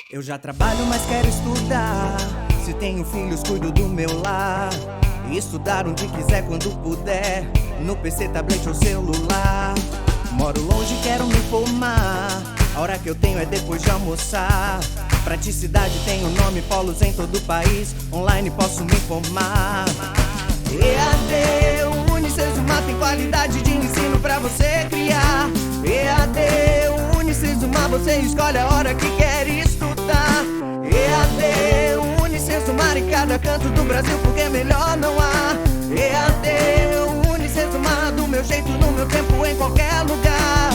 Eu já trabalho, mas quero estudar. Se tenho filhos, cuido do meu lar. E estudar onde quiser, quando puder. No PC, tablet ou celular. Moro longe, quero me formar. A hora que eu tenho é depois de almoçar. Praticidade tem o nome, polos em todo o país. Online posso me formar. EAD, Unicesumar tem qualidade de ensino pra você criar. EAD, Unicesumar, você escolhe a hora que quer estudar. EAD, Unicesumar em cada canto do Brasil, porque melhor não há. EAD, Unicesumar, do meu jeito, no meu tempo, em qualquer lugar.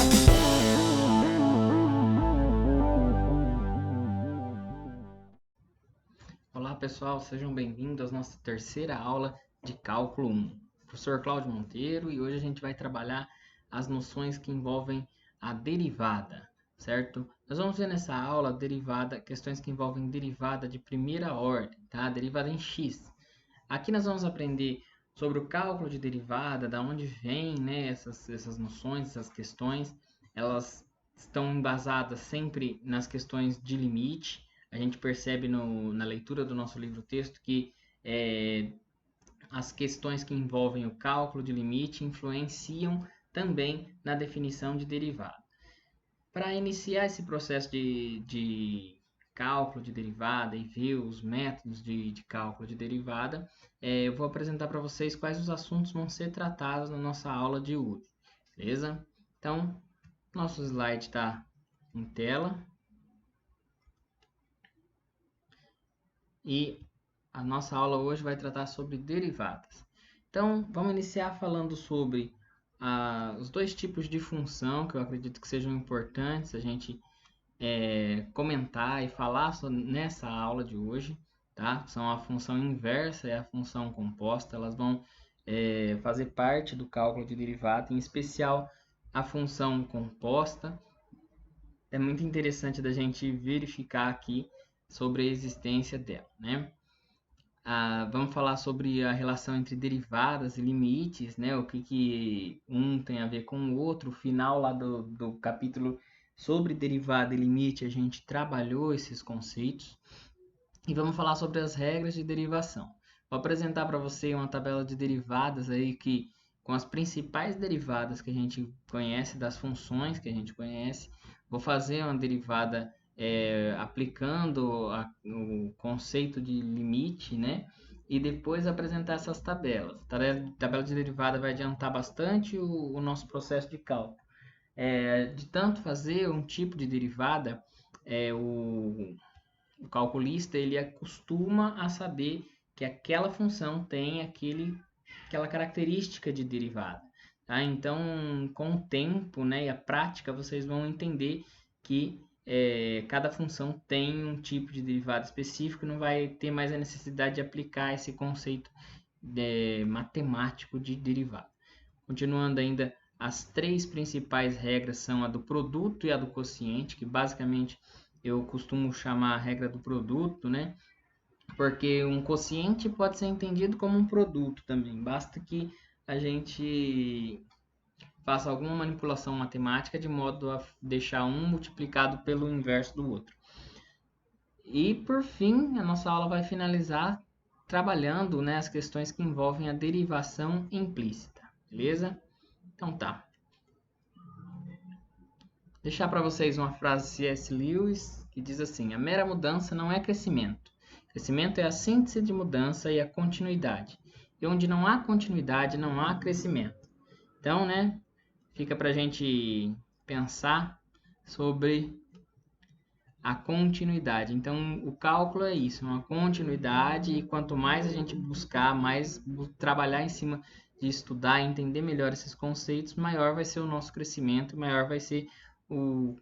Olá pessoal, sejam bem-vindos à nossa terceira aula de Cálculo 1. Professor Cláudio Monteiro, e hoje a gente vai trabalhar as noções que envolvem a derivada, certo? Nós vamos ver nessa aula questões que envolvem derivada de primeira ordem, tá? Derivada em x. Aqui nós vamos aprender sobre o cálculo de derivada, da onde vêm, né, essas noções, essas questões. Elas estão embasadas sempre nas questões de limite. A gente percebe na leitura do nosso livro-texto que as questões que envolvem o cálculo de limite influenciam também na definição de derivada. Para iniciar esse processo de cálculo de derivada e ver os métodos de cálculo de derivada, eu vou apresentar para vocês quais os assuntos vão ser tratados na nossa aula de hoje, beleza? Então, nosso slide está em tela. E a nossa aula hoje vai tratar sobre derivadas. Então, vamos iniciar falando sobre os dois tipos de função que eu acredito que sejam importantes a gente comentar e falar nessa aula de hoje, tá? São a função inversa e a função composta. Elas vão fazer parte do cálculo de derivada, em especial a função composta. É muito interessante da gente verificar aqui sobre a existência dela, né? Vamos falar sobre a relação entre derivadas e limites, né? O que um tem a ver com o outro. O final lá do capítulo sobre derivada e limite, a gente trabalhou esses conceitos. E vamos falar sobre as regras de derivação. Vou apresentar para você uma tabela de derivadas aí com as principais derivadas que a gente conhece, das funções que a gente conhece. Vou fazer uma derivada aplicando o conceito de limite, né? E depois apresentar essas tabelas. A tabela de derivada vai adiantar bastante o nosso processo de cálculo. De tanto fazer um tipo de derivada, o calculista ele acostuma a saber que aquela função tem aquela característica de derivada. Tá? Então, com o tempo, né, e a prática, vocês vão entender que cada função tem um tipo de derivada específico, não vai ter mais a necessidade de aplicar esse conceito matemático de derivada. Continuando ainda, as três principais regras são a do produto e a do quociente, que basicamente eu costumo chamar a regra do produto, né? Porque um quociente pode ser entendido como um produto também. Basta que a gente faça alguma manipulação matemática de modo a deixar um multiplicado pelo inverso do outro. E por fim, a nossa aula vai finalizar trabalhando, né, as questões que envolvem a derivação implícita, beleza? Então tá. Deixar para vocês uma frase de C.S. Lewis que diz assim: a mera mudança não é crescimento. Crescimento é a síntese de mudança e a continuidade. E onde não há continuidade, não há crescimento. Então, né, fica para a gente pensar sobre a continuidade. Então, o cálculo é isso, uma continuidade, e quanto mais a gente buscar, mais trabalhar em cima de estudar e entender melhor esses conceitos, maior vai ser o nosso crescimento, maior vai ser o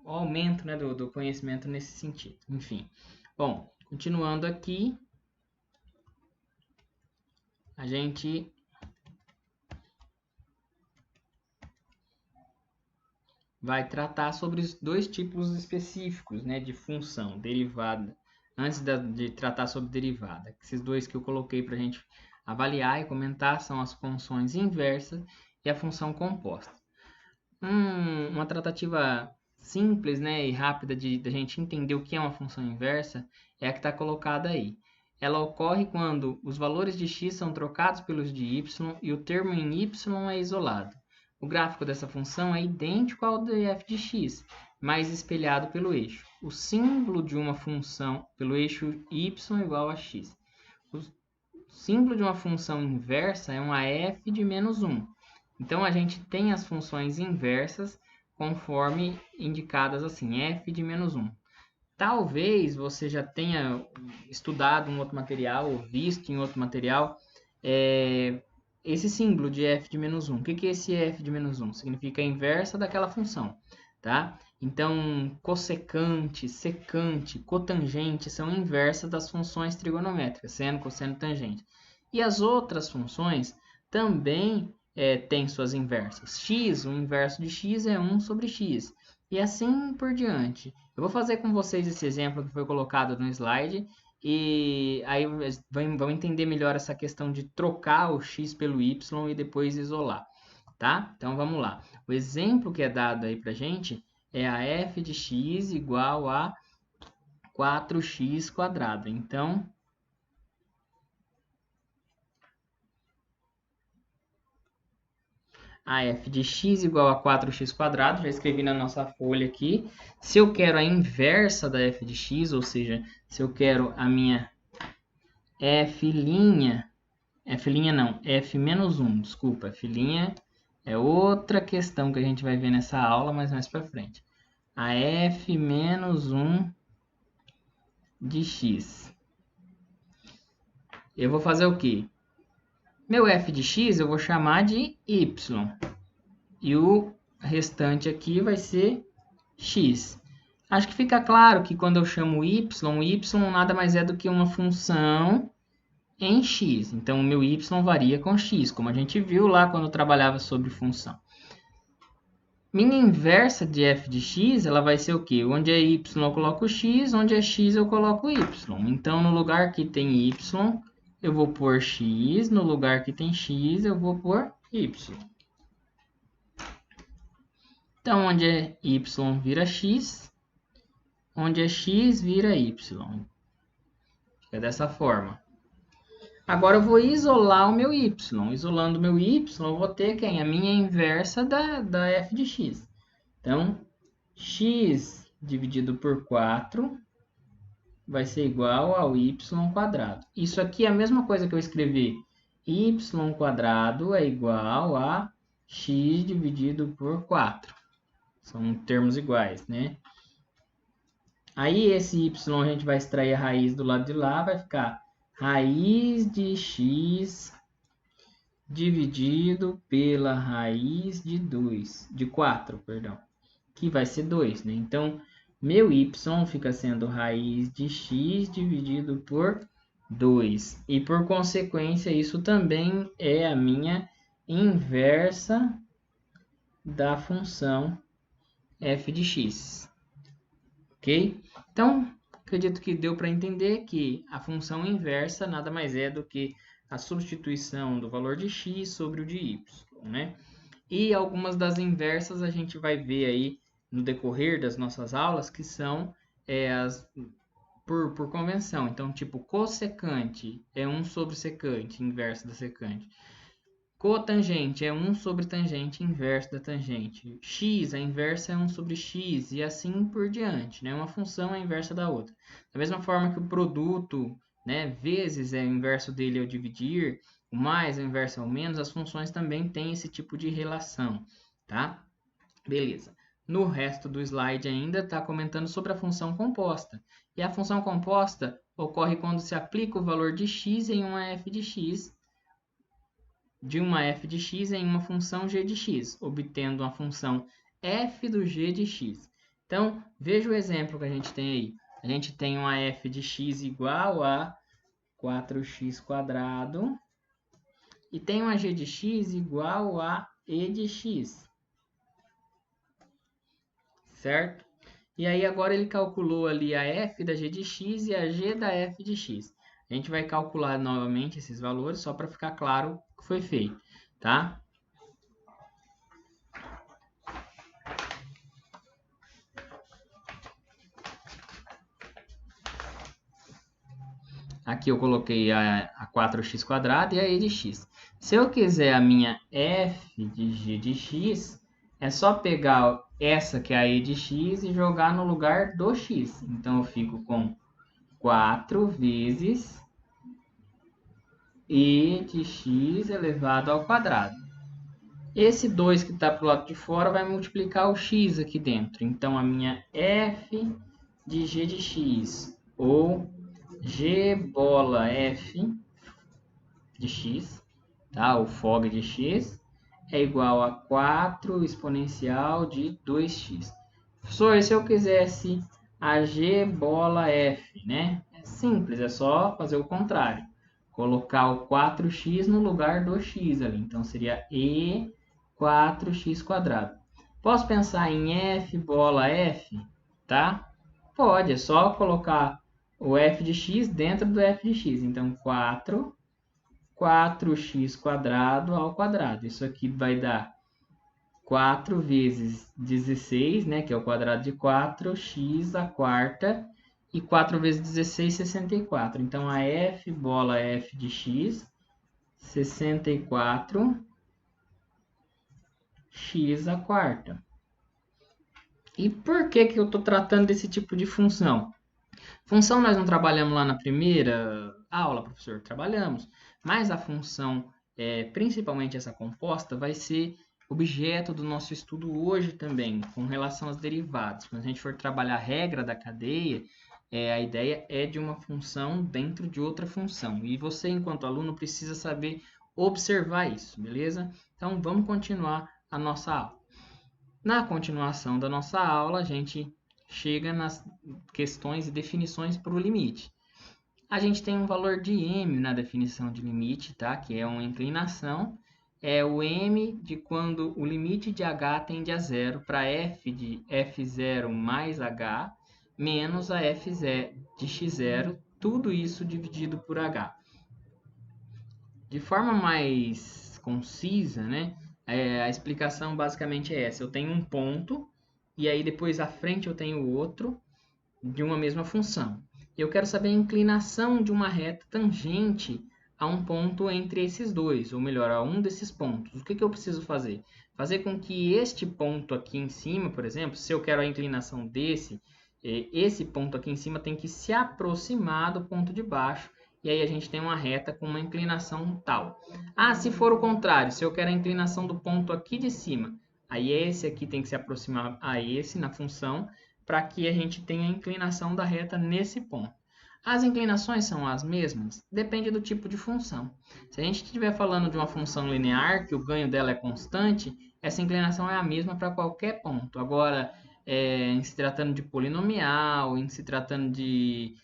aumento, né, do conhecimento nesse sentido. Enfim, bom, continuando aqui, a gente vai tratar sobre os dois tipos específicos, né, de função, derivada. Antes de tratar sobre derivada, esses dois que eu coloquei para a gente avaliar e comentar são as funções inversas e a função composta. Uma tratativa simples, né, e rápida de gente entender o que é uma função inversa é a que está colocada aí. Ela ocorre quando os valores de x são trocados pelos de y e o termo em y é isolado. O gráfico dessa função é idêntico ao de f de x, mas espelhado pelo eixo. O símbolo de uma função pelo eixo y igual a x. O símbolo de uma função inversa é uma f de menos 1. Então, a gente tem as funções inversas conforme indicadas assim, f de menos 1. Talvez você já tenha estudado um outro material ou visto em outro material esse símbolo de f de menos 1. O que é esse f de menos 1? Significa a inversa daquela função, tá? Então, cossecante, secante, cotangente são inversas das funções trigonométricas, seno, cosseno, tangente. E as outras funções também têm suas inversas. X, o inverso de x é 1 sobre x. E assim por diante. Eu vou fazer com vocês esse exemplo que foi colocado no slide. E aí vão entender melhor essa questão de trocar o x pelo y e depois isolar. Tá? Então vamos lá. O exemplo que é dado aí pra gente é a f de x igual a 4x quadrado. Então, a f de x igual a 4x quadrado, já escrevi na nossa folha aqui. Se eu quero a inversa da f de x, ou seja, se eu quero a minha f' não, f menos 1, desculpa, f' é outra questão que a gente vai ver nessa aula, mas mais para frente. A f menos 1 de x. Eu vou fazer o quê? Meu f de x eu vou chamar de y. E o restante aqui vai ser x. Acho que fica claro que quando eu chamo y nada mais é do que uma função em x. Então, o meu y varia com x, como a gente viu lá quando trabalhava sobre função. Minha inversa de f de x, ela vai ser o quê? Onde é y eu coloco x, onde é x eu coloco y. Então, no lugar que tem y, eu vou pôr x, no lugar que tem x, eu vou pôr y. Então, onde é y vira x, onde é x vira y. Fica dessa forma. Agora eu vou isolar o meu y. Isolando o meu y, eu vou ter quem? A minha inversa da f de x. Então, x dividido por 4 vai ser igual ao y quadrado. Isso aqui é a mesma coisa que eu escrever y quadrado é igual a x dividido por 4. São termos iguais, né? Aí esse y a gente vai extrair a raiz do lado de lá, vai ficar raiz de x dividido pela raiz de 4, perdão, que vai ser 2, né? Então, meu y fica sendo raiz de x dividido por 2. E, por consequência, isso também é a minha inversa da função f de x. Ok? Então, acredito que deu para entender que a função inversa nada mais é do que a substituição do valor de x sobre o de y, né? E algumas das inversas a gente vai ver aí no decorrer das nossas aulas, que são as por convenção. Então, tipo, cossecante é 1 sobre secante, inverso da secante. Cotangente é 1 sobre tangente, inverso da tangente. X, a inversa é 1 sobre x, e assim por diante, né? Uma função é a inversa da outra. Da mesma forma que o produto, né, vezes é o inverso dele ao dividir, o mais é o inverso ao menos, as funções também têm esse tipo de relação, tá? Beleza. No resto do slide ainda está comentando sobre a função composta. E a função composta ocorre quando se aplica o valor de x em uma f de x, em uma função g de x, obtendo uma função f do g de x. Então, veja o exemplo que a gente tem aí. A gente tem uma f de x igual a 4x quadrado e tem uma g de x igual a e de x. Certo? E aí agora ele calculou ali a f da g de x e a g da f de x. A gente vai calcular novamente esses valores só para ficar claro o que foi feito, tá? Aqui eu coloquei a 4x² e a e de x. Se eu quiser a minha f de g de x, é só pegar essa que é a e de x e jogar no lugar do x. Então, eu fico com 4 vezes e de x elevado ao quadrado. Esse 2 que está para o lado de fora vai multiplicar o x aqui dentro. Então, a minha f de g de x, ou g bola f de x, tá? O fog de x, é igual a 4 exponencial de 2x. Professor, e se eu quisesse a g bola f, né? É simples, é só fazer o contrário. Colocar o 4x no lugar do x ali. Então, seria e 4x². Posso pensar em f bola f, tá? Pode, é só colocar o f de x dentro do f de x. Então, 4x² ao quadrado. Isso aqui vai dar 4 vezes 16, né, que é o quadrado de 4, x à quarta, e 4 vezes 16, 64. Então, a f bola f de x, 64 x à quarta. E por que eu estou tratando desse tipo de função? Função nós não trabalhamos lá na primeira aula, professor? Trabalhamos. Mas a função, principalmente essa composta, vai ser objeto do nosso estudo hoje também, com relação às derivadas. Quando a gente for trabalhar a regra da cadeia, a ideia é de uma função dentro de outra função. E você, enquanto aluno, precisa saber observar isso, beleza? Então, vamos continuar a nossa aula. Na continuação da nossa aula, a gente chega nas questões e definições para o limite. A gente tem um valor de m na definição de limite, tá? Que é uma inclinação. É o m de quando o limite de h tende a zero para f de f0 mais h menos a f de x0, tudo isso dividido por h. De forma mais concisa, né? A explicação basicamente é essa. Eu tenho um ponto e aí depois à frente eu tenho outro de uma mesma função. Eu quero saber a inclinação de uma reta tangente a um ponto entre esses dois, ou melhor, a um desses pontos. O que eu preciso fazer? Fazer com que este ponto aqui em cima, por exemplo, se eu quero a inclinação desse, esse ponto aqui em cima tem que se aproximar do ponto de baixo, e aí a gente tem uma reta com uma inclinação tal. Ah, se for o contrário, se eu quero a inclinação do ponto aqui de cima, aí esse aqui tem que se aproximar a esse na função, para que a gente tenha a inclinação da reta nesse ponto. As inclinações são as mesmas? Depende do tipo de função. Se a gente estiver falando de uma função linear, que o ganho dela é constante, essa inclinação é a mesma para qualquer ponto. Agora, em se tratando de polinomial, em se tratando de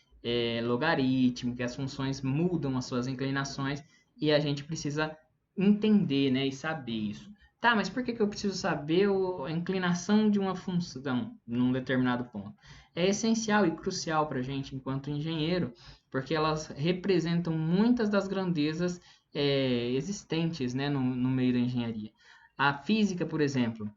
logaritmo, que as funções mudam as suas inclinações e a gente precisa entender, né, e saber isso. Tá, mas por que eu preciso saber a inclinação de uma função num determinado ponto? É essencial e crucial para a gente enquanto engenheiro, porque elas representam muitas das grandezas existentes, né, no meio da engenharia. A física, por exemplo,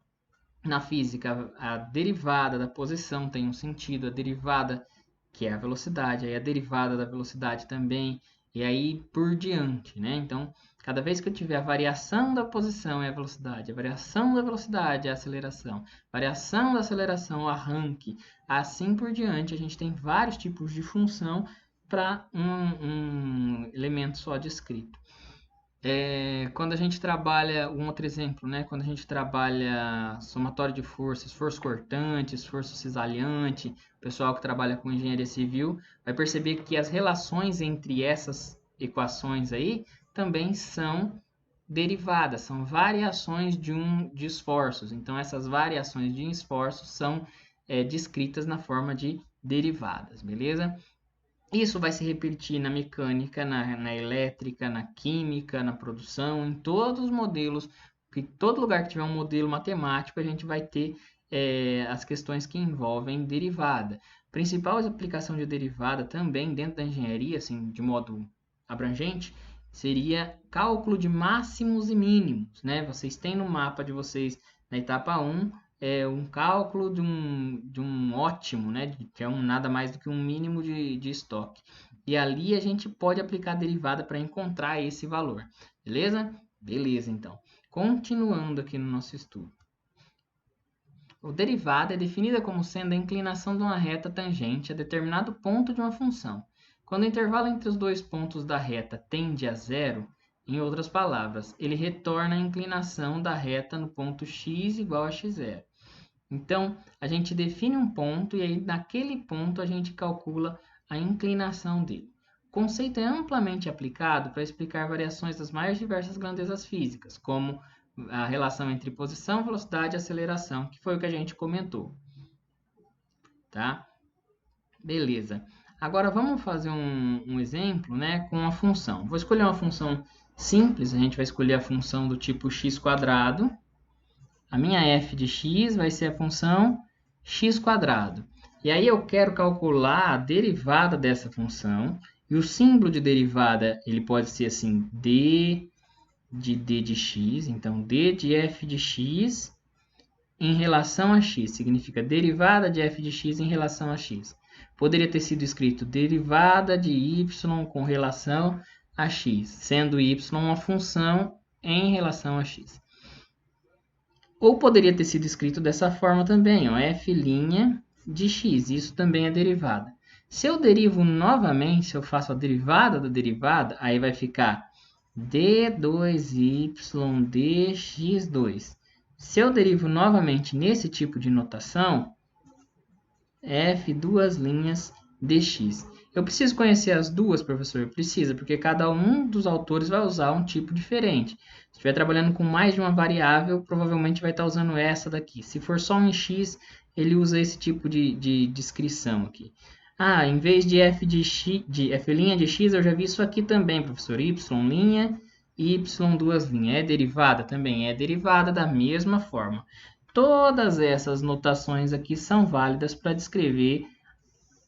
na física, a derivada da posição tem um sentido, a derivada, que é a velocidade, aí a derivada da velocidade também, e aí por diante, né? Então, cada vez que eu tiver a variação da posição é a velocidade, a variação da velocidade é a aceleração, variação da aceleração é o arranque, assim por diante, a gente tem vários tipos de função para um elemento só descrito. Quando a gente trabalha, um outro exemplo, né? Quando a gente trabalha somatório de forças, esforço cortante, esforço cisalhante, o pessoal que trabalha com engenharia civil vai perceber que as relações entre essas equações aí também são derivadas, são variações de esforços. Então, essas variações de esforços são descritas na forma de derivadas, beleza? Isso vai se repetir na mecânica, na elétrica, na química, na produção, em todos os modelos, porque todo lugar que tiver um modelo matemático, a gente vai ter as questões que envolvem derivada. A principal aplicação de derivada também dentro da engenharia, assim, de modo abrangente, seria cálculo de máximos e mínimos, né? Vocês têm no mapa de vocês, na etapa 1, um cálculo de um ótimo, né, que é nada mais do que um mínimo de estoque. e ali a gente pode aplicar a derivada para encontrar esse valor. Beleza? Beleza, então. Continuando aqui no nosso estudo. A derivada é definida como sendo a inclinação de uma reta tangente a determinado ponto de uma função. Quando o intervalo entre os dois pontos da reta tende a zero, em outras palavras, ele retorna a inclinação da reta no ponto x igual a x0. Então, a gente define um ponto e aí naquele ponto a gente calcula a inclinação dele. O conceito é amplamente aplicado para explicar variações das mais diversas grandezas físicas, como a relação entre posição, velocidade e aceleração, que foi o que a gente comentou. Tá? Beleza. Agora vamos fazer um exemplo, né, com uma função. Vou escolher uma função simples, a gente vai escolher a função do tipo x². A minha f de x vai ser a função x². E aí eu quero calcular a derivada dessa função. E o símbolo de derivada, ele pode ser assim, d de x. Então, d de f de x em relação a x. Significa derivada de f de x em relação a x. Poderia ter sido escrito derivada de y com relação a x, sendo y uma função em relação a x. Ou poderia ter sido escrito dessa forma também, ó, f' de x, isso também é derivada. Se eu derivo novamente, se eu faço a derivada da derivada, aí vai ficar d2y dx2. Se eu derivo novamente nesse tipo de notação, f duas linhas dx. Eu preciso conhecer as duas, professor? Precisa, porque cada um dos autores vai usar um tipo diferente. Se estiver trabalhando com mais de uma variável, provavelmente vai estar usando essa daqui. Se for só um x, ele usa esse tipo de descrição aqui. Ah, em vez de f' de x, eu já vi isso aqui também, professor. Y' e y duas linhas. É derivada? Também é derivada da mesma forma. Todas essas notações aqui são válidas para descrever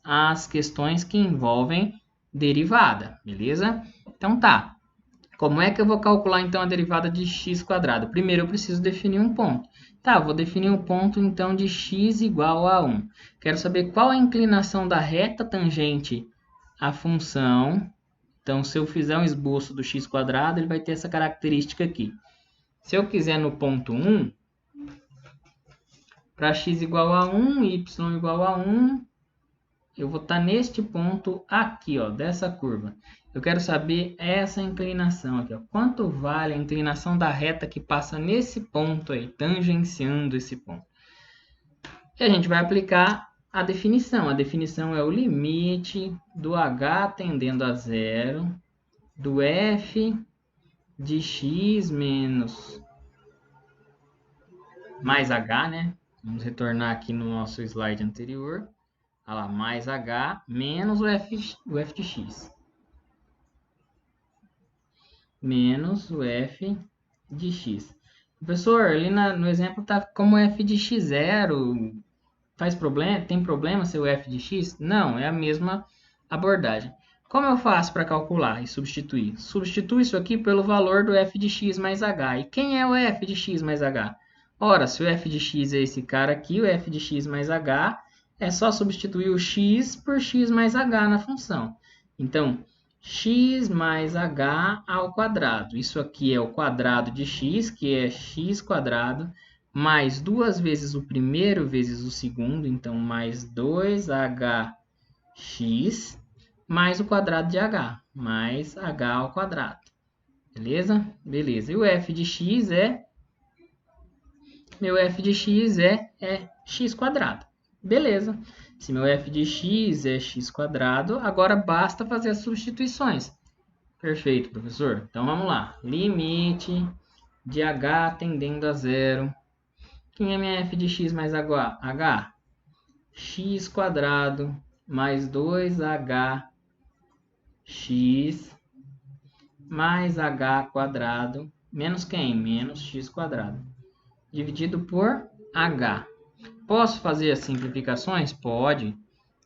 as questões que envolvem derivada, beleza? Então tá. Como é que eu vou calcular então a derivada de x²? Primeiro eu preciso definir um ponto. Tá, vou definir um ponto então de x igual a 1. Quero saber qual a inclinação da reta tangente à função. Então, se eu fizer um esboço do x², ele vai ter essa característica aqui. Se eu quiser no ponto 1, para x igual a 1, y igual a 1, eu vou estar neste ponto aqui, ó, dessa curva. Eu quero saber essa inclinação aqui, ó. Quanto vale a inclinação da reta que passa nesse ponto aí, tangenciando esse ponto? E a gente vai aplicar a definição. A definição é o limite do h tendendo a zero, do f de x menos mais h, né? Vamos retornar aqui no nosso slide anterior. Olha lá, mais h menos o f de x. Menos o f de x. Professor, ali no exemplo está como f de x0. Faz problema? Tem problema ser o f de x? Não, é a mesma abordagem. Como eu faço para calcular e substituir? Substituo isso aqui pelo valor do f de x mais h. E quem é o f de x mais h? Ora, se o f de x é esse cara aqui, o f de x mais h, é só substituir o x por x mais h na função. Então, x mais h ao quadrado. Isso aqui é o quadrado de x, que é x², mais duas vezes o primeiro vezes o segundo, então mais 2hx, mais o quadrado de h, mais h ao quadrado. Beleza? Beleza. E o f de x meu f de x é x². Beleza. Se meu f de x é x², agora basta fazer as substituições. Perfeito, professor. Então, vamos lá. Limite de h tendendo a zero. Quem é minha f de x mais h? x² mais 2hx mais h², menos quem? Menos x². Dividido por h. Posso fazer as simplificações? Pode.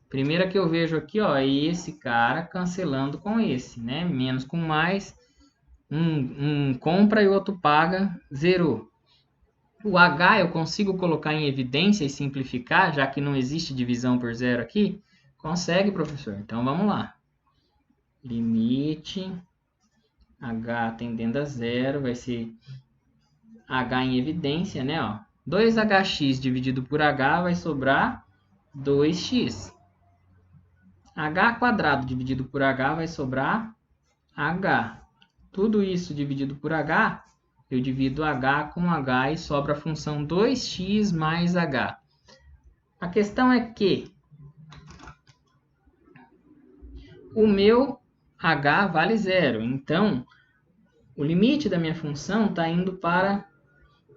Primeira que eu vejo aqui, ó, é esse cara cancelando com esse, né? Menos com mais. Um compra e o outro paga, zerou. O h eu consigo colocar em evidência e simplificar, já que não existe divisão por zero aqui? Consegue, professor. Então, vamos lá. limite h tendendo a zero, vai ser h em evidência, né? Ó, 2hx dividido por h vai sobrar 2x. h quadrado dividido por h vai sobrar h. Tudo isso dividido por h, eu divido h com h e sobra a função 2x mais h. A questão é que o meu h vale zero, então o limite da minha função está indo para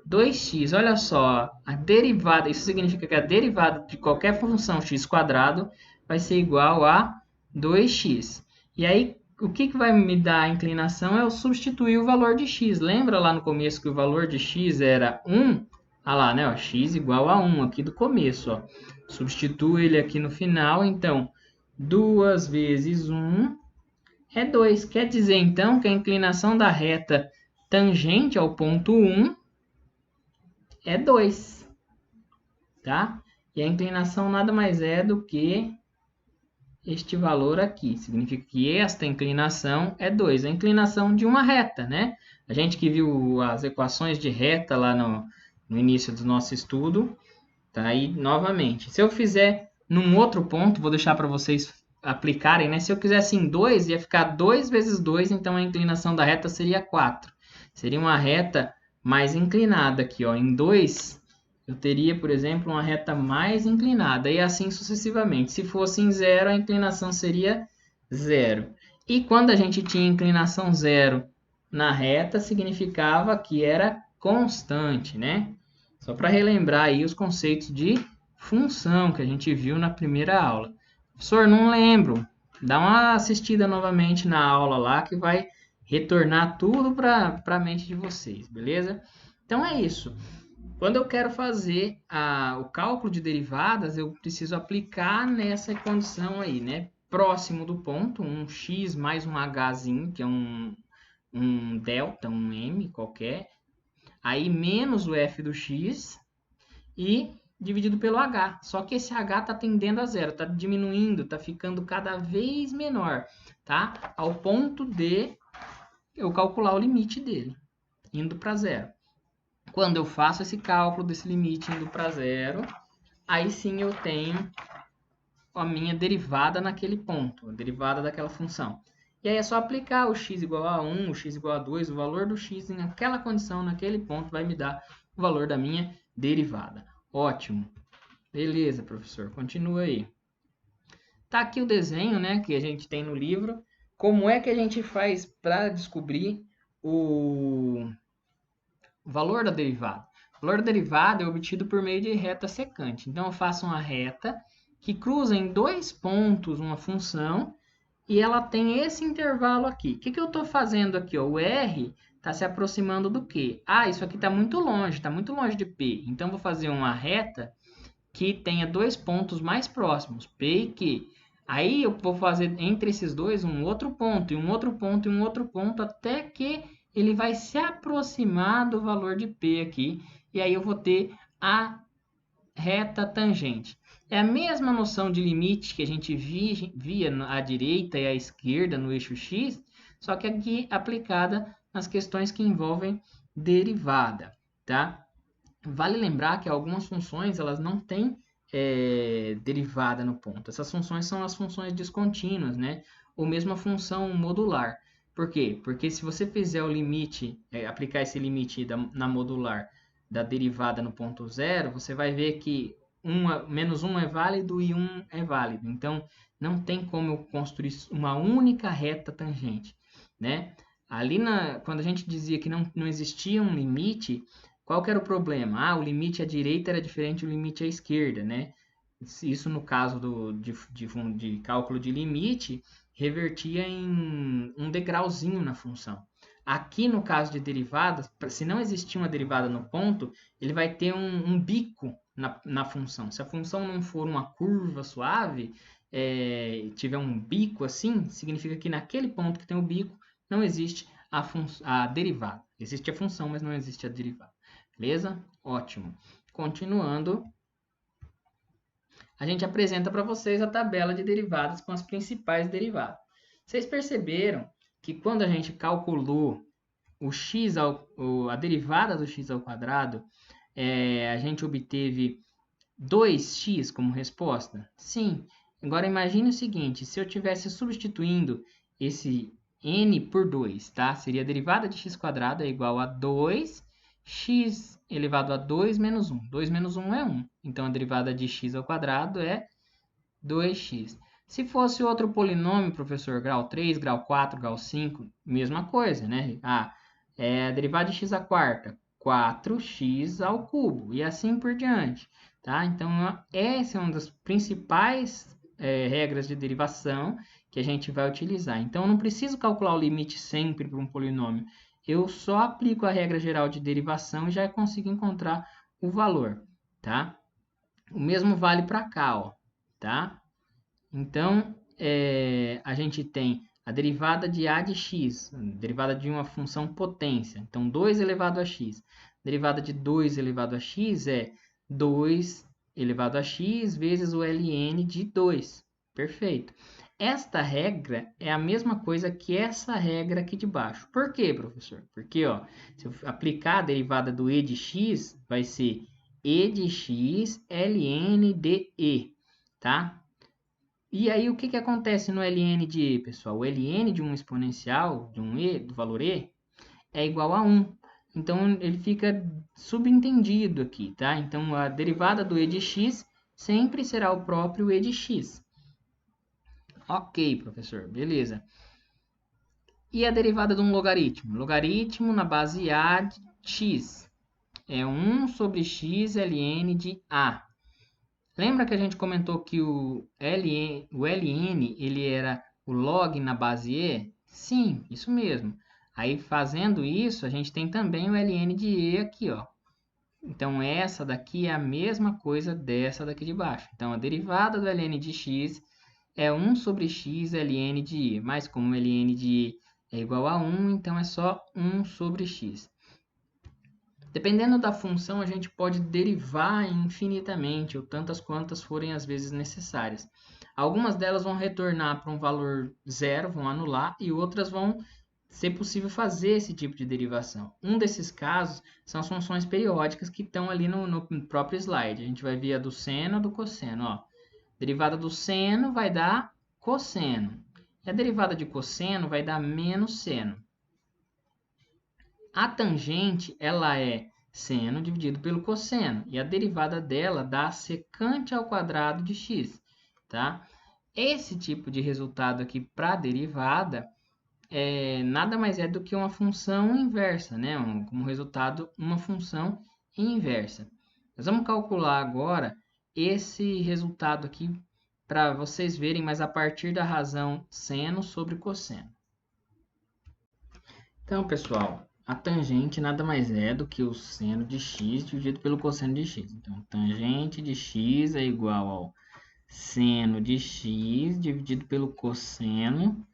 2x. Olha só, a derivada, isso significa que a derivada de qualquer função x quadrado vai ser igual a 2x. E aí, o que vai me dar a inclinação é eu substituir o valor de x. Lembra lá no começo que o valor de x era 1? Ah lá, né? Ó, x igual a 1 aqui do começo. Ó. Substituo ele aqui no final, então 2 vezes 1 é 2. Quer dizer, então, que a inclinação da reta tangente ao ponto 1 é 2, tá? E a inclinação nada mais é do que este valor aqui. Significa que esta inclinação é 2. A inclinação de uma reta, né? A gente que viu as equações de reta lá no início do nosso estudo, tá aí novamente. Se eu fizer num outro ponto, vou deixar para vocês aplicarem, né? Se eu quisesse em 2, ia ficar 2 vezes 2, então a inclinação da reta seria 4. Seria uma reta mais inclinada aqui, ó. Em 2, eu teria, por exemplo, uma reta mais inclinada, e assim sucessivamente. Se fosse em 0, a inclinação seria 0. E quando a gente tinha inclinação 0 na reta, significava que era constante, né? Só para relembrar aí os conceitos de função que a gente viu na primeira aula. Professor, não lembro. Dá uma assistida novamente na aula lá que vai retornar tudo para a mente de vocês, beleza? Então é isso. Quando eu quero fazer o cálculo de derivadas, eu preciso aplicar nessa condição aí, né? Próximo do ponto, um x mais um hzinho, que é um delta, um m qualquer, aí menos o f do x e dividido pelo h. Só que esse h está tendendo a zero, está diminuindo, está ficando cada vez menor, tá? Ao ponto de eu calcular o limite dele, indo para zero. Quando eu faço esse cálculo desse limite indo para zero, aí sim eu tenho a minha derivada naquele ponto, a derivada daquela função. E aí é só aplicar o x igual a 1, o x igual a 2, o valor do x naquela condição, naquele ponto, vai me dar o valor da minha derivada. Ótimo. Beleza, professor. Continua aí. Tá aqui o desenho, né, que a gente tem no livro. Como é que a gente faz para descobrir o valor da derivada? O valor da derivada é obtido por meio de reta secante. Então, eu faço uma reta que cruza em dois pontos uma função e ela tem esse intervalo aqui. O que eu estou fazendo aqui? Ó? O R está se aproximando do quê? Ah, isso aqui está muito longe de P. Então, vou fazer uma reta que tenha dois pontos mais próximos, P e Q. Aí eu vou fazer entre esses dois um outro ponto, e um outro ponto, e um outro ponto, até que ele vai se aproximar do valor de P aqui. E aí eu vou ter a reta tangente. É a mesma noção de limite que a gente via à direita e à esquerda no eixo X, só que aqui aplicada nas questões que envolvem derivada, tá? Vale lembrar que algumas funções elas não têm derivada no ponto. Essas funções são as funções descontínuas, né? Ou mesmo a função modular. Por quê? Porque se você fizer o limite, aplicar esse limite na modular da derivada no ponto zero, você vai ver que menos 1 é válido e 1 é válido. Então, não tem como eu construir uma única reta tangente, né? Ali, quando a gente dizia que não existia um limite, qual que era o problema? Ah, o limite à direita era diferente do limite à esquerda, né? Isso no caso de cálculo de limite, revertia em um degrauzinho na função. Aqui no caso de derivadas, se não existir uma derivada no ponto, ele vai ter um bico na função. Se a função não for uma curva suave, tiver um bico assim, significa que naquele ponto que tem o bico, não existe a derivada. Existe a função, mas não existe a derivada. Beleza? Ótimo. Continuando, a gente apresenta para vocês a tabela de derivadas com as principais derivadas. Vocês perceberam que quando a gente calculou a derivada do x ao quadrado, a gente obteve 2x como resposta? Sim. Agora imagine o seguinte, se eu estivesse substituindo esse n por 2, tá? Seria a derivada de x quadrado é igual a 2x elevado a 2 menos 1. 2 menos 1 é 1. Então, a derivada de x ao quadrado é 2x. Se fosse outro polinômio, professor, grau 3, grau 4, grau 5, mesma coisa, né? A derivada de x à quarta, 4x ao cubo, e assim por diante, tá? Então, essa é uma das principais regras de derivação que a gente vai utilizar. Então, eu não preciso calcular o limite sempre para um polinômio. Eu só aplico a regra geral de derivação e já consigo encontrar o valor, tá? O mesmo vale para cá, ó, tá? Então, a gente tem a derivada de a de x, derivada de uma função potência. Então, 2 elevado a x. Derivada de 2 elevado a x é 2 elevado a x vezes o ln de 2. Perfeito. Esta regra é a mesma coisa que essa regra aqui de baixo. Por quê, professor? Porque, ó, se eu aplicar a derivada do e de x, vai ser e de x ln de e, tá? E aí, o que acontece no ln de e, pessoal? O ln de um exponencial, de um e, do valor e, é igual a 1. Então, ele fica subentendido aqui, tá? Então, a derivada do e de x sempre será o próprio e de x. Ok, professor, beleza. E a derivada de um logaritmo? Logaritmo na base a de x é 1 sobre x ln de a. Lembra que a gente comentou que o ln ele era o log na base e? Sim, isso mesmo. Aí, fazendo isso, a gente tem também o ln de e aqui, ó. Então, essa daqui é a mesma coisa dessa daqui de baixo. Então, a derivada do ln de x é 1 sobre x ln de i, mas como ln de i é igual a 1, então é só 1 sobre x. Dependendo da função, a gente pode derivar infinitamente, ou tantas quantas forem as vezes necessárias. Algumas delas vão retornar para um valor zero, vão anular, e outras vão ser possível fazer esse tipo de derivação. Um desses casos são as funções periódicas que estão ali no próprio slide. A gente vai ver a do seno e do cosseno, ó. Derivada do seno vai dar cosseno. E a derivada de cosseno vai dar menos seno. A tangente, ela é seno dividido pelo cosseno. E a derivada dela dá secante ao quadrado de x, tá? Esse tipo de resultado aqui para a derivada nada mais é do que uma função inversa, né? Como resultado, uma função inversa. Nós vamos calcular agora esse resultado aqui para vocês verem, mas a partir da razão seno sobre cosseno. Então, pessoal, a tangente nada mais é do que o seno de x dividido pelo cosseno de x. Então, tangente de x é igual ao seno de x dividido pelo cosseno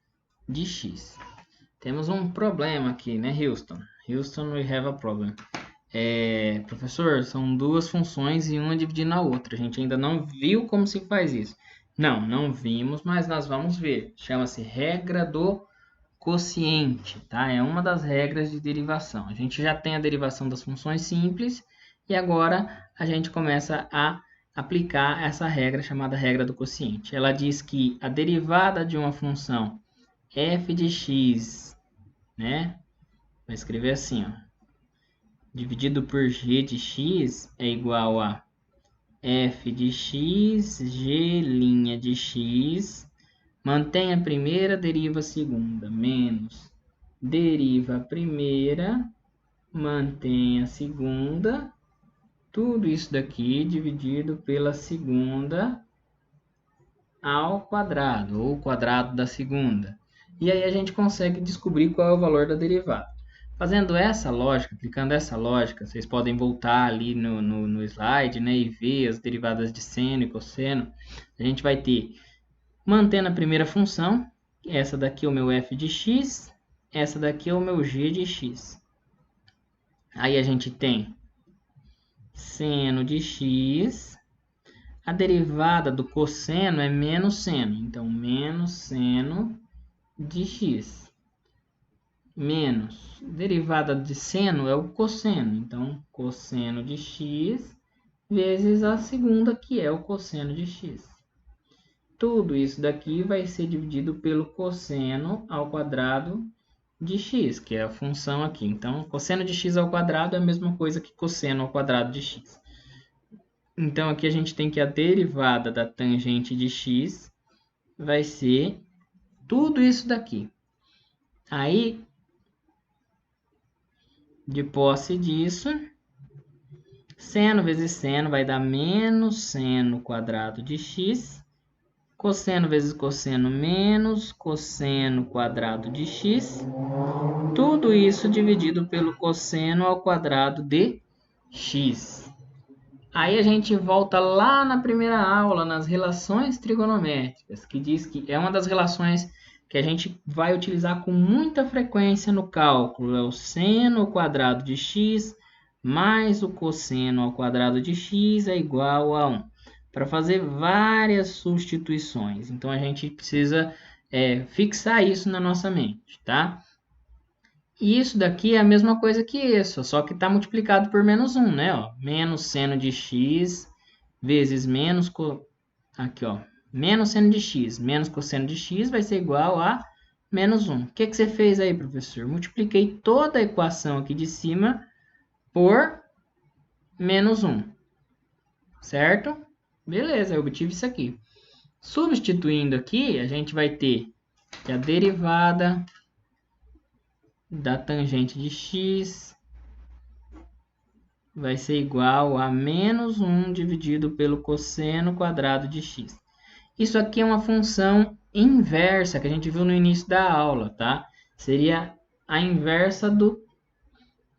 de x. Temos um problema aqui, né, Houston? Houston, we have a problem. Professor, são duas funções e uma dividindo a outra. A gente ainda não viu como se faz isso. Não vimos, mas nós vamos ver. Chama-se regra do quociente, tá? É uma das regras de derivação. A gente já tem a derivação das funções simples e agora a gente começa a aplicar essa regra chamada regra do quociente. Ela diz que a derivada de uma função f de x, né? Vai escrever assim, ó. Dividido por g de x é igual a f de x, g' de x, mantém a primeira, deriva a segunda, menos deriva a primeira, mantém a segunda, tudo isso daqui dividido pela segunda ao quadrado, ou quadrado da segunda. E aí a gente consegue descobrir qual é o valor da derivada. Fazendo essa lógica, aplicando essa lógica, vocês podem voltar ali no slide, né, e ver as derivadas de seno e cosseno. A gente vai ter, mantendo a primeira função, essa daqui é o meu f de x, essa daqui é o meu g de x. Aí a gente tem seno de x, a derivada do cosseno é menos seno, então menos seno de x menos derivada de seno é o cosseno. Então, cosseno de x vezes a segunda, que é o cosseno de x. Tudo isso daqui vai ser dividido pelo cosseno ao quadrado de x, que é a função aqui. Então, cosseno de x ao quadrado é a mesma coisa que cosseno ao quadrado de x. Então, aqui a gente tem que a derivada da tangente de x vai ser tudo isso daqui. Aí, de posse disso, seno vezes seno vai dar menos seno quadrado de x. Cosseno vezes cosseno menos cosseno quadrado de x. Tudo isso dividido pelo cosseno ao quadrado de x. Aí a gente volta lá na primeira aula, nas relações trigonométricas, que diz que é uma das relações que a gente vai utilizar com muita frequência no cálculo. É o seno ao quadrado de x mais o cosseno ao quadrado de x é igual a 1. Para fazer várias substituições. Então, a gente precisa fixar isso na nossa mente, tá? E isso daqui é a mesma coisa que isso, só que está multiplicado por menos 1, né? Ó, menos seno de x vezes menos... Aqui, ó. Menos seno de x menos cosseno de x vai ser igual a menos 1. O que você fez aí, professor? Multipliquei toda a equação aqui de cima por menos 1. Certo? Beleza, eu obtive isso aqui. Substituindo aqui, a gente vai ter que a derivada da tangente de x vai ser igual a menos 1 dividido pelo cosseno quadrado de x. Isso aqui é uma função inversa que a gente viu no início da aula, tá? Seria a inversa do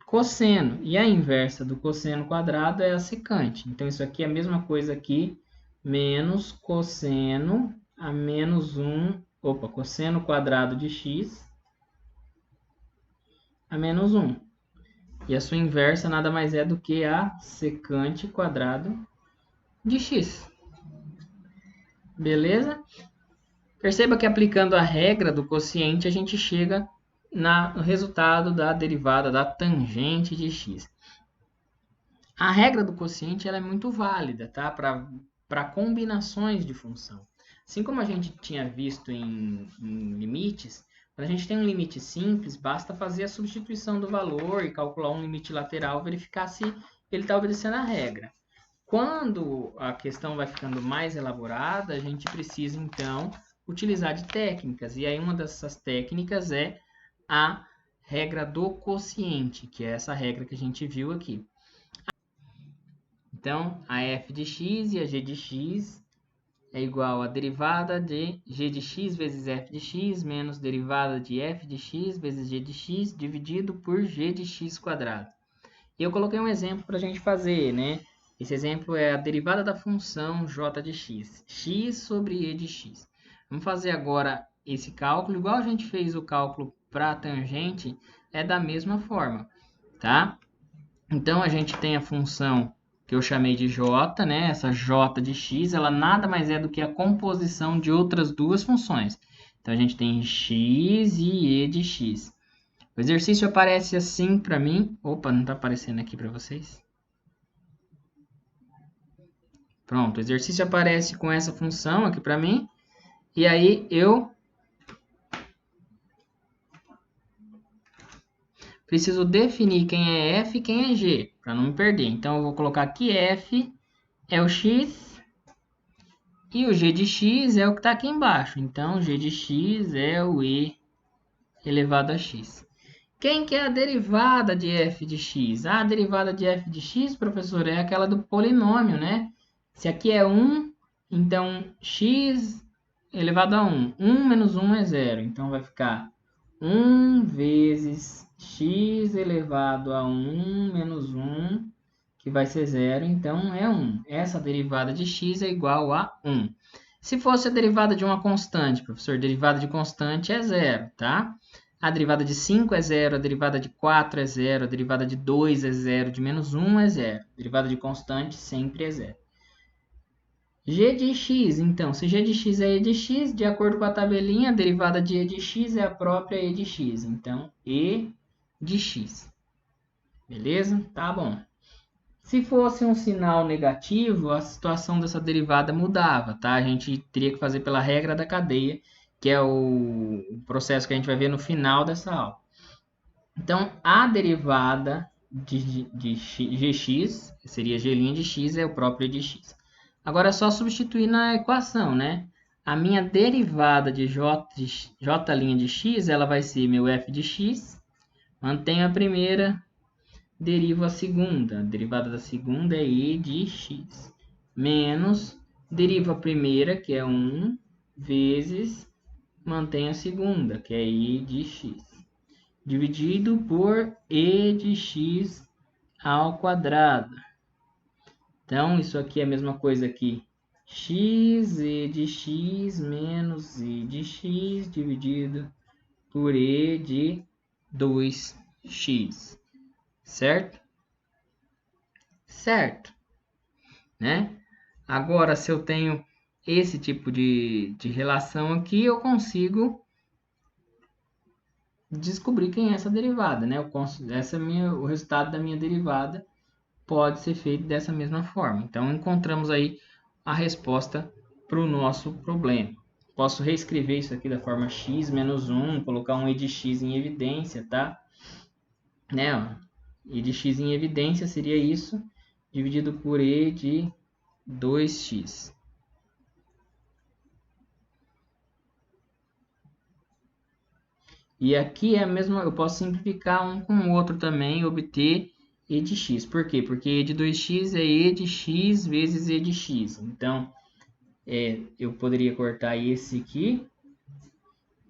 cosseno. E a inversa do cosseno quadrado é a secante. Então, isso aqui é a mesma coisa aqui, menos cosseno a menos 1, cosseno quadrado de x a menos 1. E a sua inversa nada mais é do que a secante quadrado de x. Beleza? Perceba que aplicando a regra do quociente, a gente chega no resultado da derivada da tangente de x. A regra do quociente ela é muito válida, tá? Para combinações de função. Assim como a gente tinha visto em limites, quando a gente tem um limite simples, basta fazer a substituição do valor e calcular um limite lateral, verificar se ele está obedecendo a regra. Quando a questão vai ficando mais elaborada, a gente precisa, então, utilizar de técnicas. E aí uma dessas técnicas é a regra do quociente, que é essa regra que a gente viu aqui. Então, a f de x e a g de x é igual a derivada de g de x vezes f de x menos derivada de f de x vezes g de x dividido por g de x quadrado. E eu coloquei um exemplo para a gente fazer, né? Esse exemplo é a derivada da função j de x, x sobre e de x. Vamos fazer agora esse cálculo, igual a gente fez o cálculo para a tangente, é da mesma forma, tá? Então, a gente tem a função que eu chamei de j, né? Essa j de x, ela nada mais é do que a composição de outras duas funções. Então, a gente tem x e e de x. O exercício aparece assim para mim. Opa, não está aparecendo aqui para vocês? Pronto, o exercício aparece com essa função aqui para mim. E aí, eu preciso definir quem é f e quem é g, para não me perder. Então, eu vou colocar aqui f é o x e o g de x é o que está aqui embaixo. Então, g de x é o e elevado a x. Quem que é a derivada de f de x? A derivada de f de x, professor, é aquela do polinômio, né? Se aqui é 1, então x elevado a 1. 1 menos 1 é 0. Então, vai ficar 1 vezes x elevado a 1 menos 1, que vai ser 0, então é 1. Essa derivada de x é igual a 1. Se fosse a derivada de uma constante, professor, derivada de constante é 0, tá? A derivada de 5 é 0, a derivada de 4 é 0, a derivada de 2 é 0, de menos 1 é 0. A derivada de constante sempre é 0. G de x, então, se G de x é E de x, de acordo com a tabelinha, a derivada de E de x é a própria E de x. Então, E de x. Beleza? Tá bom. Se fosse um sinal negativo, a situação dessa derivada mudava, tá? A gente teria que fazer pela regra da cadeia, que é o processo que a gente vai ver no final dessa aula. Então, a derivada de gx, que seria g' de x, é o próprio de x. Agora é só substituir na equação, né? A minha derivada de j' de x, ela vai ser meu f de x, mantenho a primeira, derivo a segunda. A derivada da segunda é e de x. Menos, derivo a primeira, que é 1, vezes, mantenho a segunda, que é i de x. Dividido por e de x ao quadrado. Então, isso aqui é a mesma coisa aqui. X, e de x, menos e de x, dividido por e de 2x. Certo? Certo. Né? Agora, se eu tenho esse tipo de relação aqui, eu consigo descobrir quem é essa derivada, né? O resultado da minha derivada pode ser feito dessa mesma forma. Então, encontramos aí a resposta para o nosso problema. Posso reescrever isso aqui da forma x menos 1, colocar um e de x em evidência, tá? Né? E de x em evidência seria isso, dividido por e de 2x. E aqui é a mesma, eu posso simplificar um com o outro também e obter e de x. Por quê? Porque e de 2x é e de x vezes e de x. Então, eu poderia cortar esse aqui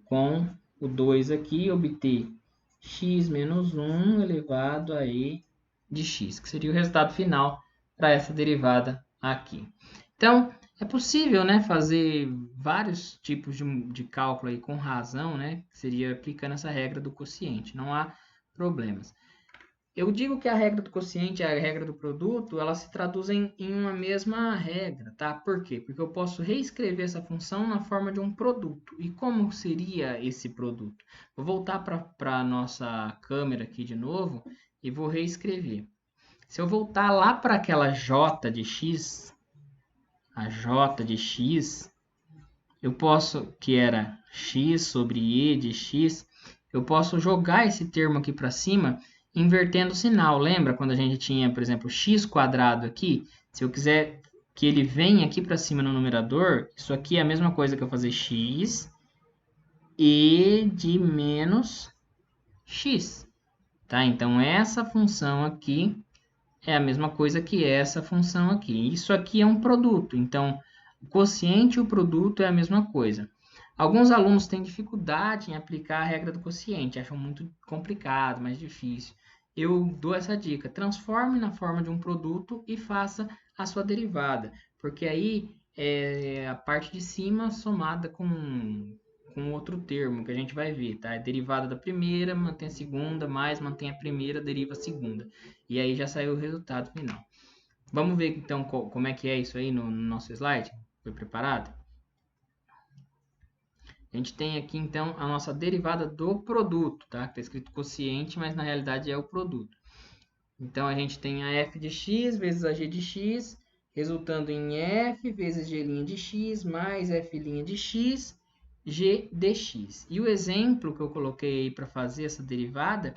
com o 2 aqui e obter x menos 1 elevado a e de x, que seria o resultado final para essa derivada aqui. Então, é possível, né, fazer vários tipos de cálculo aí com razão, né, que seria aplicando essa regra do quociente, não há problemas. Eu digo que a regra do quociente e a regra do produto, elas se traduzem em uma mesma regra, tá? Por quê? Porque eu posso reescrever essa função na forma de um produto. E como seria esse produto? Vou voltar para a nossa câmera aqui de novo e vou reescrever. Se eu voltar lá para aquela j de x, a j de x, eu posso, que era x sobre e de x, eu posso jogar esse termo aqui para cima, invertendo o sinal. Lembra quando a gente tinha, por exemplo, x quadrado aqui? Se eu quiser que ele venha aqui para cima no numerador, isso aqui é a mesma coisa que eu fazer x e de menos x. Tá? Então, essa função aqui é a mesma coisa que essa função aqui. Isso aqui é um produto, então o quociente e o produto é a mesma coisa. Alguns alunos têm dificuldade em aplicar a regra do quociente, acham muito complicado, mais difícil. Eu dou essa dica, transforme na forma de um produto e faça a sua derivada, porque aí é a parte de cima somada com outro termo que a gente vai ver, tá? É derivada da primeira, mantém a segunda, mais mantém a primeira, deriva a segunda. E aí já saiu o resultado final. Vamos ver então como é que é isso aí no nosso slide? Foi preparado? A gente tem aqui então a nossa derivada do produto, tá? Está escrito quociente, mas na realidade é o produto. Então a gente tem a f de x vezes a g de x, resultando em f vezes g' de x mais f' de x, g dx. E o exemplo que eu coloquei aí para fazer essa derivada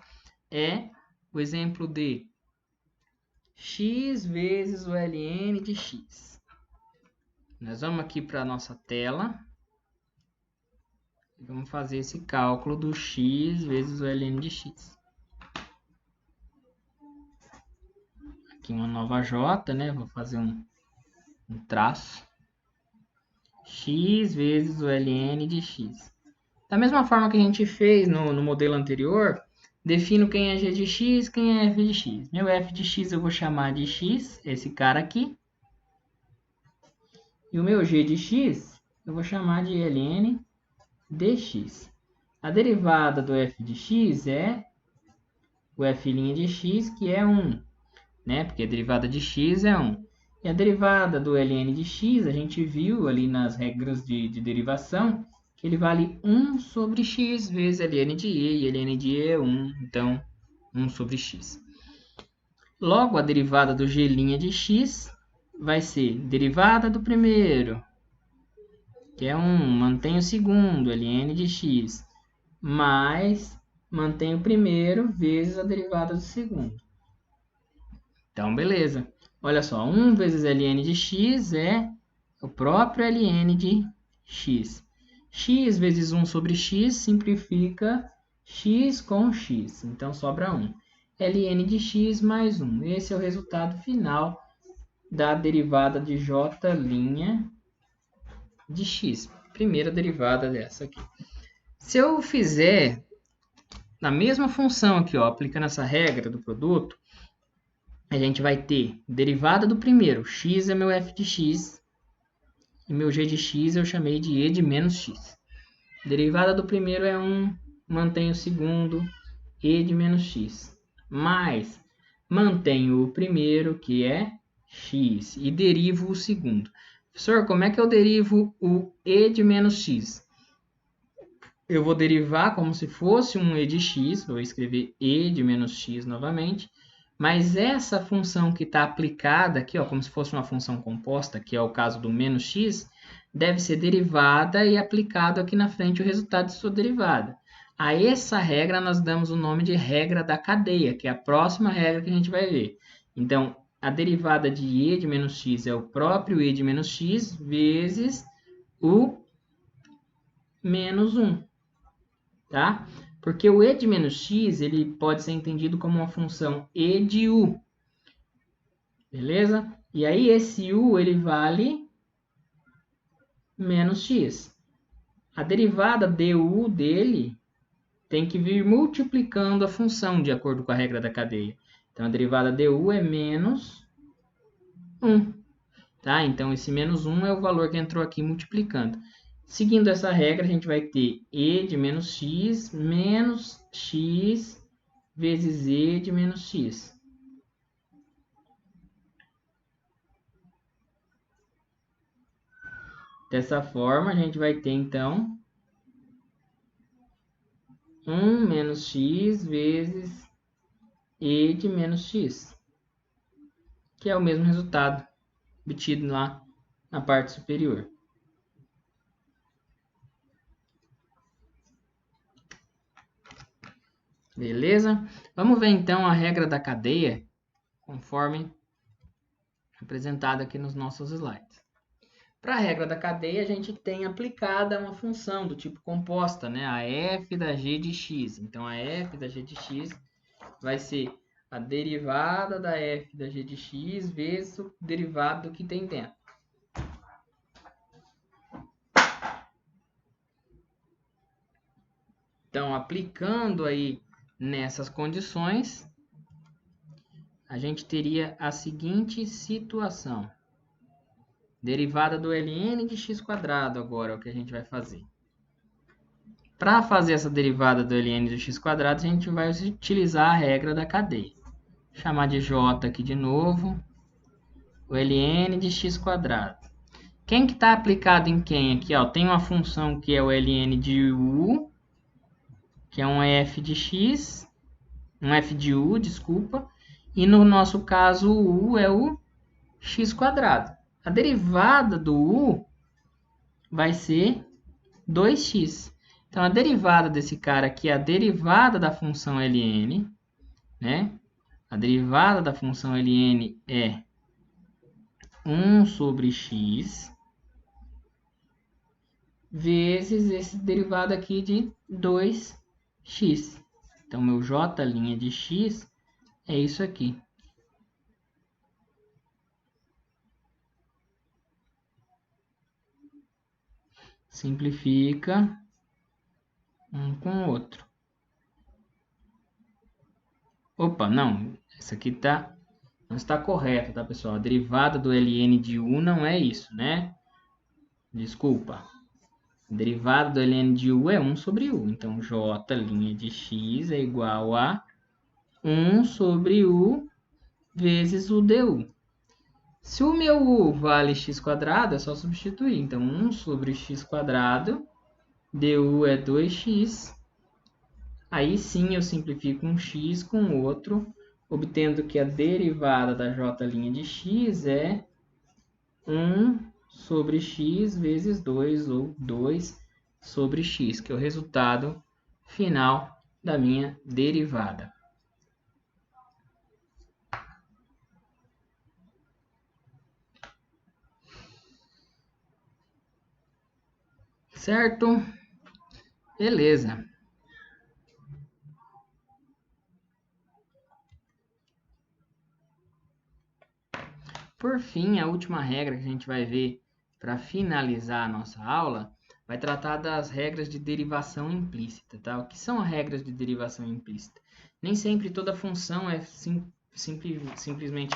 é o exemplo de x vezes o ln de x. Nós vamos aqui para a nossa tela. E vamos fazer esse cálculo do x vezes o ln de x. Aqui uma nova j, né? Vou fazer um traço. X vezes o ln de x. Da mesma forma que a gente fez no modelo anterior, defino quem é g de x, quem é f de x. Meu f de x eu vou chamar de x, esse cara aqui. E o meu g de x eu vou chamar de ln dx. A derivada do f de x é o f' de x, que é 1, né? Porque a derivada de x é 1. E a derivada do ln de x, a gente viu ali nas regras de derivação, que ele vale 1 sobre x vezes ln de e ln de e é 1, então 1 sobre x. Logo, a derivada do g' de x vai ser derivada do primeiro, que é 1, mantém o segundo, ln de x, mais mantém o primeiro vezes a derivada do segundo. Então, beleza. Olha só, 1 vezes ln de x é o próprio ln de x. X vezes 1 sobre x simplifica x com x. Então, sobra 1. ln de x mais 1. Esse é o resultado final da derivada de j' de x. Primeira derivada dessa aqui. Se eu fizer na mesma função aqui, ó, aplicando essa regra do produto, a gente vai ter derivada do primeiro, x é meu f de x, e meu g de x eu chamei de e de menos x. Derivada do primeiro é 1, mantenho o segundo, e de menos x. Mais, mantenho o primeiro, que é x, e derivo o segundo. Professor, como é que eu derivo o e de menos x? Eu vou derivar como se fosse um e de x, vou escrever e de menos x novamente, mas essa função que está aplicada aqui, ó, como se fosse uma função composta, que é o caso do menos x, deve ser derivada e aplicado aqui na frente o resultado de sua derivada. A essa regra nós damos o nome de regra da cadeia, que é a próxima regra que a gente vai ver. Então, a derivada de e de menos x é o próprio e de menos x vezes o menos 1. Tá? Porque o e de menos x ele pode ser entendido como uma função e de u. Beleza? E aí esse u ele vale menos x. A derivada du dele tem que vir multiplicando a função de acordo com a regra da cadeia. Então a derivada du é menos 1. Tá? Então esse menos 1 é o valor que entrou aqui multiplicando. Seguindo essa regra, a gente vai ter e de menos x vezes e de menos x. Dessa forma, a gente vai ter, então, 1 menos x vezes e de menos x, que é o mesmo resultado obtido lá na parte superior. Beleza? Vamos ver então a regra da cadeia, conforme apresentada aqui nos nossos slides. Para a regra da cadeia, a gente tem aplicada uma função do tipo composta, né? A f da g de x. Então, a f da g de x vai ser a derivada da f da g de x vezes o derivado que tem dentro. Então, aplicando aí nessas condições, a gente teria a seguinte situação. Derivada do ln de x² agora é o que a gente vai fazer. Para fazer essa derivada do ln de x², a gente vai utilizar a regra da cadeia. Vou chamar de j aqui de novo, o ln de x². Quem que está aplicado em quem aqui? Ó, tem uma função que é o ln de u, que é um f de x, um f de u, desculpa, e no nosso caso o u é o x². A derivada do u vai ser 2x. Então, a derivada desse cara aqui é a derivada da função ln, né? A derivada da função ln é 1 sobre x vezes esse derivado aqui de 2x. Então, meu j' de x é isso aqui. Simplifica um com o outro. Opa, não. Essa aqui não está correta, tá, pessoal? A derivada do ln de u não é isso, né? Desculpa. A derivada do ln de u é 1 sobre u. Então, j' de x é igual a 1 sobre u vezes o du. Se o meu u vale x², é só substituir. Então, 1 sobre x², du é 2x. Aí sim eu simplifico um x com o outro, obtendo que a derivada da j' de x é 1 sobre x vezes 2, ou 2 sobre x, que é o resultado final da minha derivada. Certo? Beleza. Por fim, a última regra que a gente vai ver para finalizar a nossa aula vai tratar das regras de derivação implícita, tá? O que são as regras de derivação implícita? Nem sempre toda função é simplesmente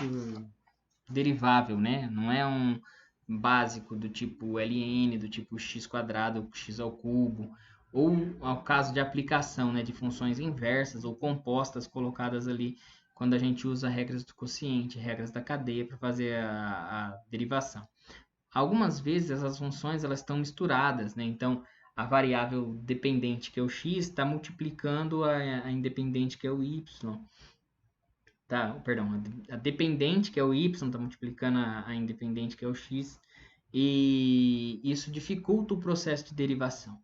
derivável, né? Não é um básico do tipo ln, do tipo x², x ao cubo, ou ao caso de aplicação, né, de funções inversas ou compostas colocadas ali quando a gente usa regras do quociente, regras da cadeia para fazer a derivação. Algumas vezes essas funções elas estão misturadas, né? Então a variável dependente que é o x está multiplicando a independente que é o y. Tá, perdão, a dependente que é o y está multiplicando a independente que é o x, e isso dificulta o processo de derivação.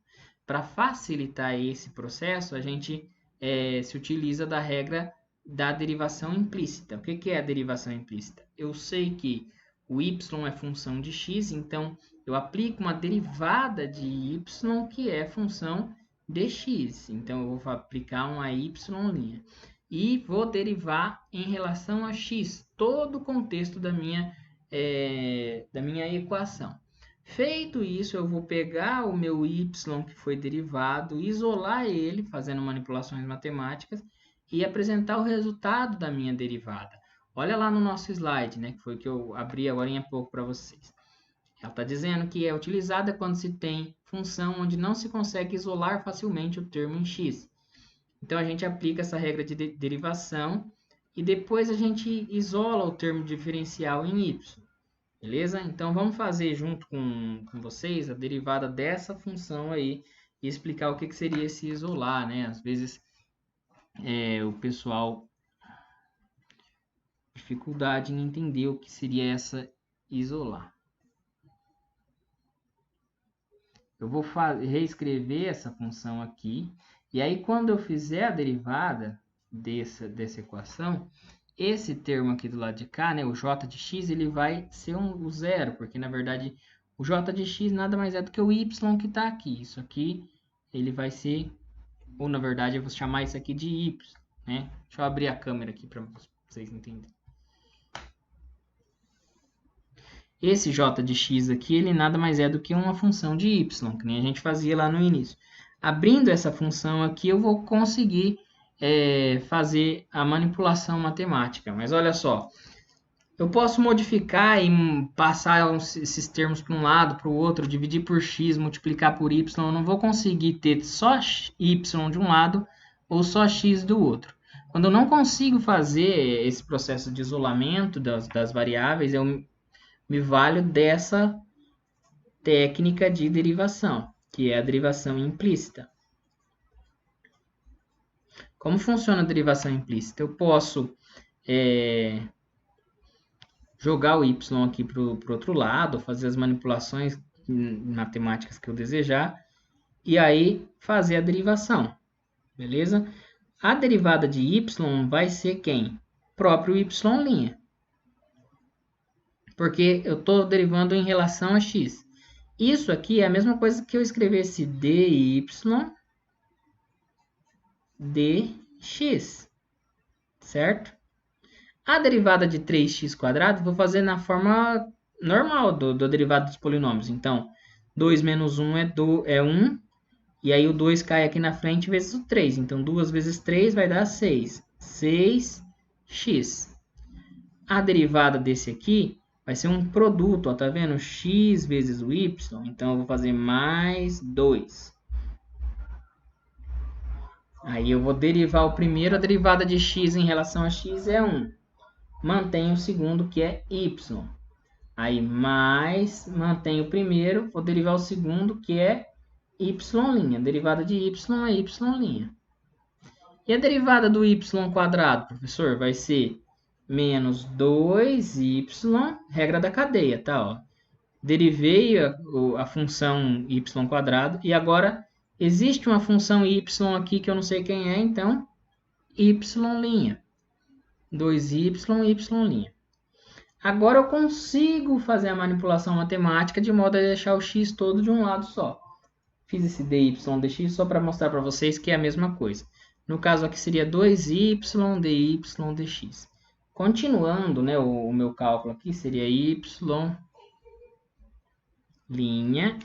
Para facilitar esse processo, a gente se utiliza da regra da derivação implícita. O que é a derivação implícita? Eu sei que o y é função de x, então eu aplico uma derivada de y que é função de x. Então eu vou aplicar uma y'. E vou derivar em relação a x, todo o contexto da minha equação. Feito isso, eu vou pegar o meu y que foi derivado, isolar ele, fazendo manipulações matemáticas, e apresentar o resultado da minha derivada. Olha lá no nosso slide, né, que foi que eu abri agora há pouco para vocês. Ela está dizendo que é utilizada quando se tem função onde não se consegue isolar facilmente o termo em x. Então, a gente aplica essa regra de derivação e depois a gente isola o termo diferencial em y. Beleza? Então, vamos fazer junto com vocês a derivada dessa função aí e explicar o que seria esse isolar, né? Às vezes, o pessoal tem dificuldade em entender o que seria essa isolar. Eu vou reescrever essa função aqui. E aí, quando eu fizer a derivada dessa equação, esse termo aqui do lado de cá, né, o j de x, ele vai ser o zero, porque, na verdade, o j de x nada mais é do que o y que está aqui. Isso aqui, ele vai ser, ou, na verdade, eu vou chamar isso aqui de y, né? Deixa eu abrir a câmera aqui para vocês entenderem. Esse j de x aqui, ele nada mais é do que uma função de y, que nem a gente fazia lá no início. Abrindo essa função aqui, eu vou conseguir fazer a manipulação matemática. Mas olha só, eu posso modificar e passar esses termos para um lado, para o outro, dividir por x, multiplicar por y. Eu não vou conseguir ter só y de um lado ou só x do outro. Quando eu não consigo fazer esse processo de isolamento das variáveis, eu me valho dessa técnica de derivação, que é a derivação implícita. Como funciona a derivação implícita? Eu posso jogar o y aqui para o outro lado, fazer as manipulações matemáticas que eu desejar, e aí fazer a derivação, beleza? A derivada de y vai ser quem? Próprio y'. Porque eu estou derivando em relação a x. Isso aqui é a mesma coisa que eu escrevesse dy dx, certo? A derivada de 3x², vou fazer na forma normal da derivada dos polinômios. Então, 2 menos 1 é 1, e aí o 2 cai aqui na frente vezes o 3. Então, 2 vezes 3 vai dar 6. 6x. A derivada desse aqui vai ser um produto, ó, tá vendo? X vezes o y, então eu vou fazer mais 2. Aí eu vou derivar o primeiro, a derivada de x em relação a x é 1. Mantenho o segundo, que é y. Aí mais, mantém o primeiro, vou derivar o segundo, que é y'. Derivada de y é y'. E a derivada do y quadrado, professor, vai ser menos 2y, regra da cadeia, tá? Ó. Derivei a função y quadrado e agora existe uma função y aqui que eu não sei quem é, então y'. 2y, y'. Agora eu consigo fazer a manipulação matemática de modo a deixar o x todo de um lado só. Fiz esse dy dx só para mostrar para vocês que é a mesma coisa. No caso aqui seria 2y dy dx. Continuando, né, o meu cálculo aqui seria y'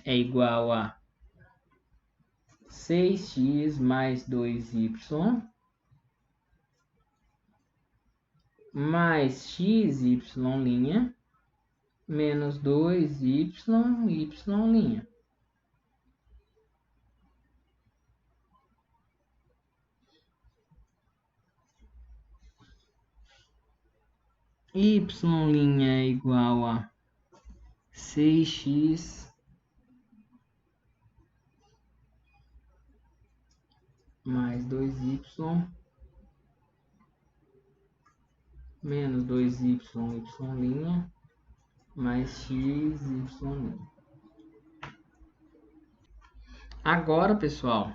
é igual a 6x mais 2y mais xy' menos 2y'. Y' é igual a 6x mais 2y menos 2y', y' mais xy'. Agora, pessoal,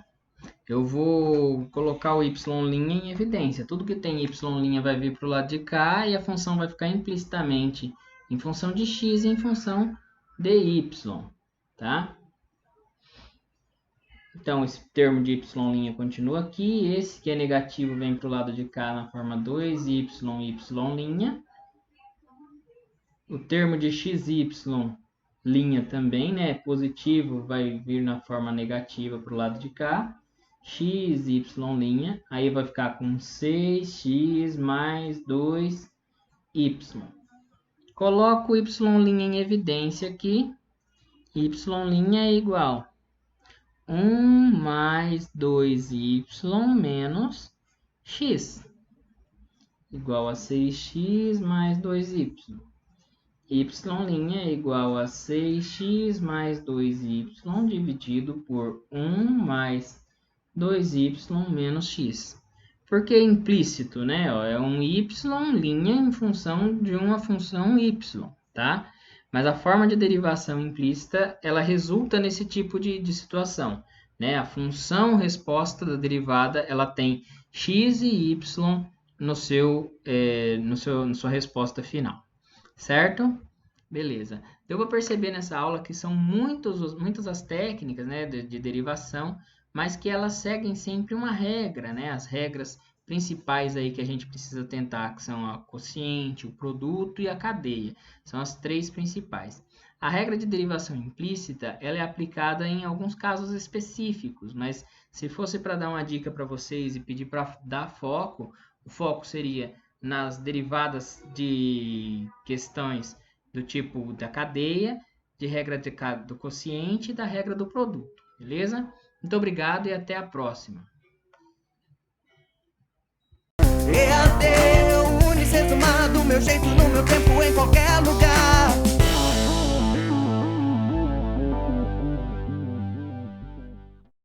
eu vou colocar o y' em evidência. Tudo que tem y' vai vir para o lado de cá e a função vai ficar implicitamente em função de x e em função de y, tá? Então, esse termo de y' continua aqui. Esse que é negativo vem para o lado de cá na forma 2y, y'. O termo de xy' também, né? Positivo vai vir na forma negativa para o lado de cá. Xy', aí vai ficar com 6x mais 2y. Coloco o y' em evidência aqui. Y' é igual 1 mais 2y menos x, igual a 6x mais 2y. Y' é igual a 6x mais 2y dividido por 1 mais 2y menos x. Porque é implícito, né? Ó, é um y' em função de uma função y, tá? Mas a forma de derivação implícita, ela resulta nesse tipo de situação, né? A função resposta da derivada, ela tem x e y na sua resposta final, certo? Beleza. Deu para perceber nessa aula que são muitas as técnicas, né, de derivação, mas que elas seguem sempre uma regra, né? As regras principais aí que a gente precisa tentar, que são a quociente, o produto e a cadeia. São as três principais. A regra de derivação implícita, ela é aplicada em alguns casos específicos, mas se fosse para dar uma dica para vocês e pedir para dar foco, o foco seria nas derivadas de questões do tipo da cadeia, de regra do quociente e da regra do produto, beleza? Muito obrigado e até a próxima. EAD, Unicesumado, meu jeito, no meu tempo.